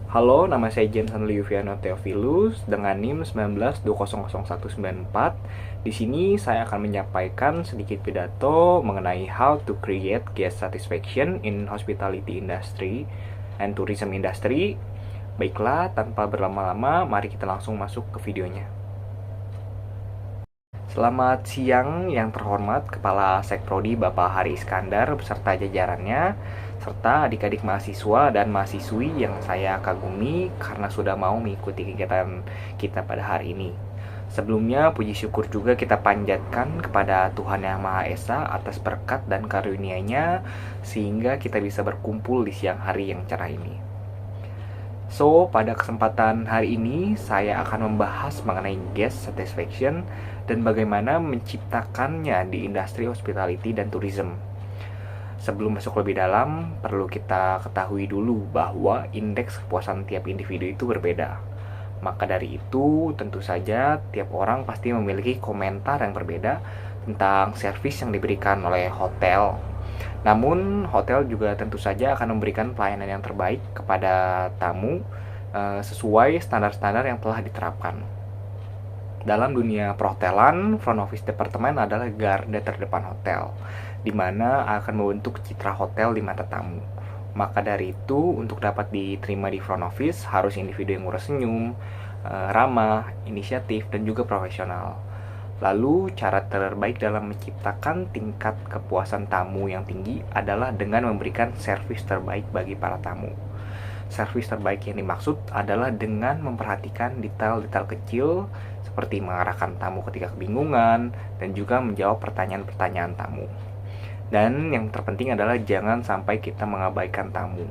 Halo, nama saya Jensen Liuviano Theophilus dengan NIM 19200194. Di sini saya akan menyampaikan sedikit pidato mengenai how to create guest satisfaction in hospitality industry and tourism industry. Baiklah, tanpa berlama-lama, mari kita langsung masuk ke videonya. Selamat siang yang terhormat Kepala Sekprodi Bapak Hari Iskandar beserta jajarannya, serta adik-adik mahasiswa dan mahasiswi yang saya kagumi karena sudah mau mengikuti kegiatan kita pada hari ini. Sebelumnya, puji syukur juga kita panjatkan kepada Tuhan Yang Maha Esa atas berkat dan karunia-Nya sehingga kita bisa berkumpul di siang hari yang cerah ini. So, pada kesempatan hari ini saya akan membahas mengenai guest satisfaction dan bagaimana menciptakannya di industri hospitality dan tourism. Sebelum masuk lebih dalam, perlu kita ketahui dulu bahwa indeks kepuasan tiap individu itu berbeda. Maka dari itu, tentu saja tiap orang pasti memiliki komentar yang berbeda tentang servis yang diberikan oleh hotel. Namun, hotel juga tentu saja akan memberikan pelayanan yang terbaik kepada tamu sesuai standar-standar yang telah diterapkan. Dalam dunia perhotelan, front office departemen adalah garda terdepan hotel, di mana akan membentuk citra hotel di mata tamu. Maka dari itu, untuk dapat diterima di front office, harus individu yang murah senyum, ramah, inisiatif, dan juga profesional. Lalu, cara terbaik dalam menciptakan tingkat kepuasan tamu yang tinggi adalah dengan memberikan servis terbaik bagi para tamu. Servis terbaik yang dimaksud adalah dengan memperhatikan detail-detail kecil seperti mengarahkan tamu ketika kebingungan dan juga menjawab pertanyaan-pertanyaan tamu. Dan yang terpenting adalah jangan sampai kita mengabaikan tamu.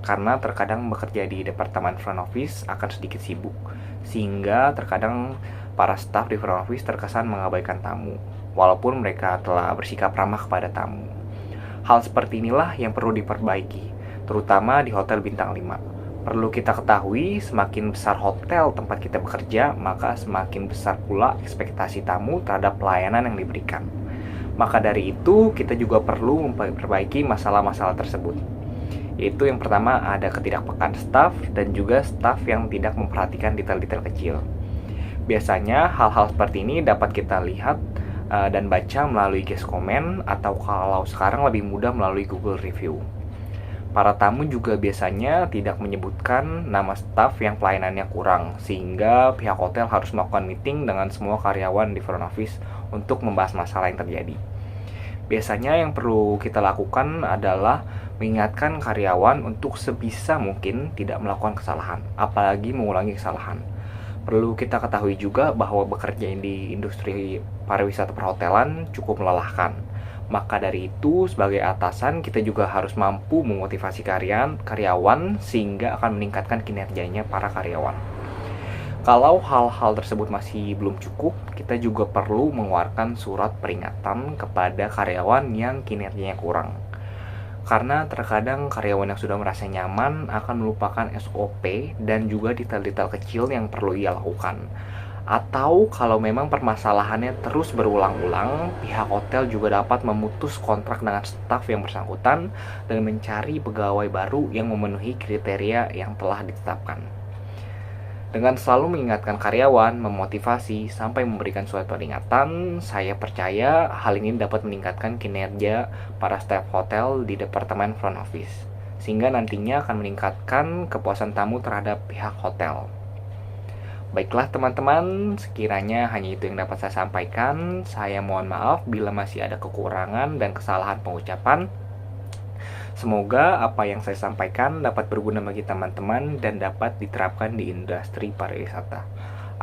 Karena terkadang bekerja di departemen front office akan sedikit sibuk, sehingga terkadang para staf di front office terkesan mengabaikan tamu, walaupun mereka telah bersikap ramah kepada tamu. Hal seperti inilah yang perlu diperbaiki, terutama di hotel bintang 5. Perlu kita ketahui, semakin besar hotel tempat kita bekerja, maka semakin besar pula ekspektasi tamu terhadap pelayanan yang diberikan. Maka dari itu, kita juga perlu memperbaiki masalah-masalah tersebut. Yaitu yang pertama ada ketidakpekaan staf dan juga staf yang tidak memperhatikan detail-detail kecil. Biasanya hal-hal seperti ini dapat kita lihat dan baca melalui guest comment atau kalau sekarang lebih mudah melalui Google Review. Para tamu juga biasanya tidak menyebutkan nama staf yang pelayanannya kurang, sehingga pihak hotel harus melakukan meeting dengan semua karyawan di front office untuk membahas masalah yang terjadi. Biasanya yang perlu kita lakukan adalah mengingatkan karyawan untuk sebisa mungkin tidak melakukan kesalahan, apalagi mengulangi kesalahan. Perlu kita ketahui juga bahwa bekerja di industri pariwisata perhotelan cukup melelahkan. Maka dari itu, sebagai atasan kita juga harus mampu memotivasi karyawan sehingga akan meningkatkan kinerjanya para karyawan. Kalau hal-hal tersebut masih belum cukup, kita juga perlu mengeluarkan surat peringatan kepada karyawan yang kinerjanya kurang. Karena terkadang karyawan yang sudah merasa nyaman akan melupakan SOP dan juga detail-detail kecil yang perlu ia lakukan. Atau kalau memang permasalahannya terus berulang-ulang, pihak hotel juga dapat memutus kontrak dengan staf yang bersangkutan dan mencari pegawai baru yang memenuhi kriteria yang telah ditetapkan. Dengan selalu mengingatkan karyawan, memotivasi, sampai memberikan suatu peringatan, saya percaya hal ini dapat meningkatkan kinerja para staf hotel di departemen front office, sehingga nantinya akan meningkatkan kepuasan tamu terhadap pihak hotel. Baiklah teman-teman, sekiranya hanya itu yang dapat saya sampaikan. Saya mohon maaf bila masih ada kekurangan dan kesalahan pengucapan. Semoga apa yang saya sampaikan dapat berguna bagi teman-teman dan dapat diterapkan di industri pariwisata.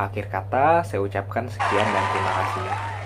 Akhir kata, saya ucapkan sekian dan terima kasih.